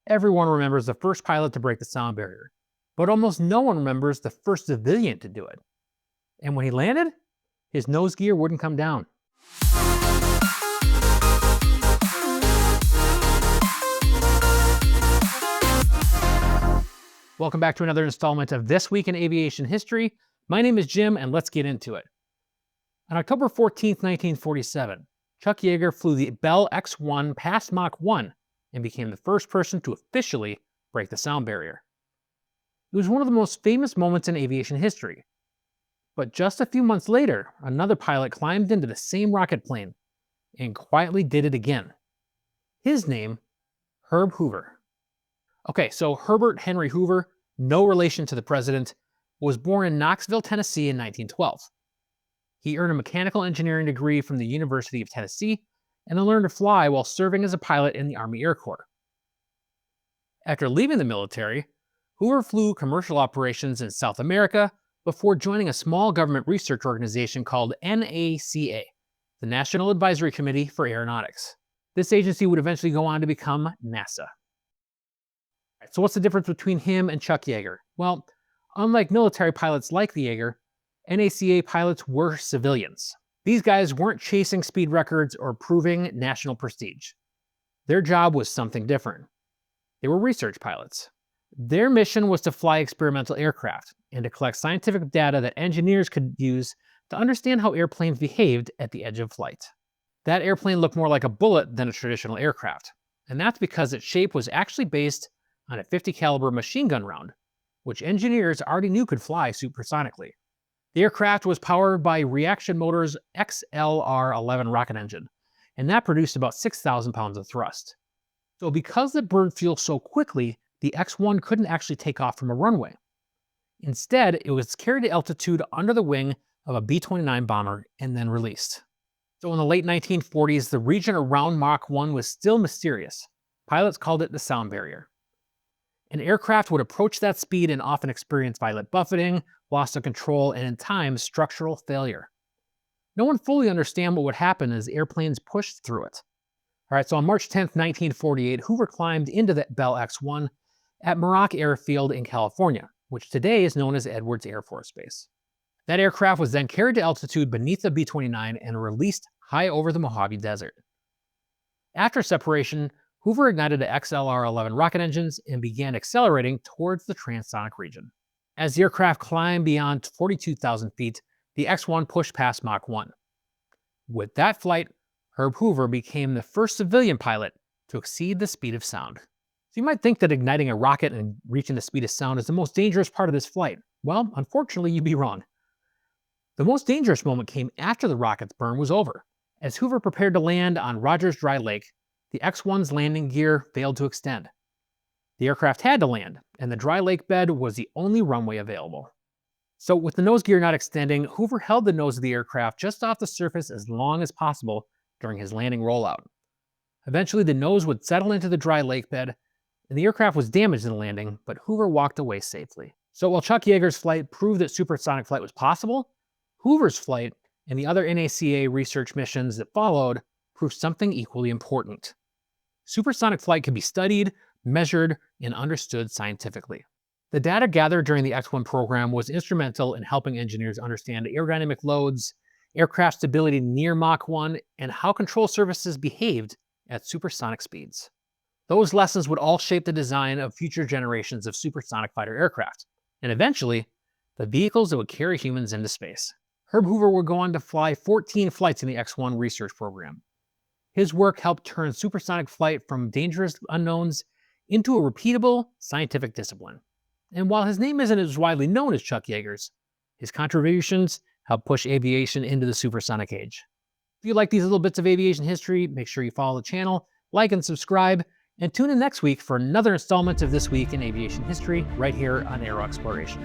Everyone remembers the first pilot to break the sound barrier, but almost no one remembers the first civilian to do it. And when he landed, his nose gear wouldn't come down. Welcome back to another installment of This Week in Aviation History. My name is Jim, and let's get into it. On October 14, 1947, Chuck Yeager flew the Bell X-1 past Mach 1 and became the first person to officially break the sound barrier. It was one of the most famous moments in aviation history. But just a few months later, another pilot climbed into the same rocket plane and quietly did it again. His name, Herb Hoover. Okay, so Herbert Henry Hoover, no relation to the president, was born in Knoxville, Tennessee in 1912. He earned a mechanical engineering degree from the University of Tennessee and then learned to fly while serving as a pilot in the Army Air Corps. After leaving the military, Hoover flew commercial operations in South America before joining a small government research organization called NACA, the National Advisory Committee for Aeronautics. This agency would eventually go on to become NASA. So what's the difference between him and Chuck Yeager? Well, unlike military pilots like the Yeager, NACA pilots were civilians. These guys weren't chasing speed records or proving national prestige. Their job was something different. They were research pilots. Their mission was to fly experimental aircraft and to collect scientific data that engineers could use to understand how airplanes behaved at the edge of flight. That airplane looked more like a bullet than a traditional aircraft, and that's because its shape was actually based on a .50 caliber machine gun round, which engineers already knew could fly supersonically. The aircraft was powered by Reaction Motors' XLR-11 rocket engine, and that produced about 6,000 pounds of thrust. So because it burned fuel so quickly, the X-1 couldn't actually take off from a runway. Instead, it was carried to altitude under the wing of a B-29 bomber and then released. So in the late 1940s, the region around Mach 1 was still mysterious. Pilots called it the sound barrier. An aircraft would approach that speed and often experience violent buffeting, loss of control, and in time, structural failure. No one fully understands what would happen as airplanes pushed through it. All right, so on March 10, 1948, Hoover climbed into the Bell X-1 at Mach Airfield in California, which today is known as Edwards Air Force Base. That aircraft was then carried to altitude beneath the B-29 and released high over the Mojave Desert. After separation, Hoover ignited the XLR-11 rocket engines and began accelerating towards the transonic region. As the aircraft climbed beyond 42,000 feet, the X-1 pushed past Mach 1. With that flight, Herb Hoover became the first civilian pilot to exceed the speed of sound. So you might think that igniting a rocket and reaching the speed of sound is the most dangerous part of this flight. Well, unfortunately, you'd be wrong. The most dangerous moment came after the rocket's burn was over. As Hoover prepared to land on Rogers Dry Lake, the X-1's landing gear failed to extend. The aircraft had to land, and the dry lake bed was the only runway available. So with the nose gear not extending, Hoover held the nose of the aircraft just off the surface as long as possible during his landing rollout. Eventually, the nose would settle into the dry lake bed, and the aircraft was damaged in the landing, but Hoover walked away safely. So while Chuck Yeager's flight proved that supersonic flight was possible, Hoover's flight and the other NACA research missions that followed proved something equally important. Supersonic flight can be studied, measured, and understood scientifically. The data gathered during the X-1 program was instrumental in helping engineers understand aerodynamic loads, aircraft stability near Mach 1, and how control surfaces behaved at supersonic speeds. Those lessons would all shape the design of future generations of supersonic fighter aircraft, and eventually, the vehicles that would carry humans into space. Herb Hoover would go on to fly 14 flights in the X-1 research program. His work helped turn supersonic flight from dangerous unknowns into a repeatable scientific discipline. And while his name isn't as widely known as Chuck Yeager's, his contributions helped push aviation into the supersonic age. If you like these little bits of aviation history, make sure you follow the channel, like and subscribe, and tune in next week for another installment of This Week in Aviation History right here on AeroExploration.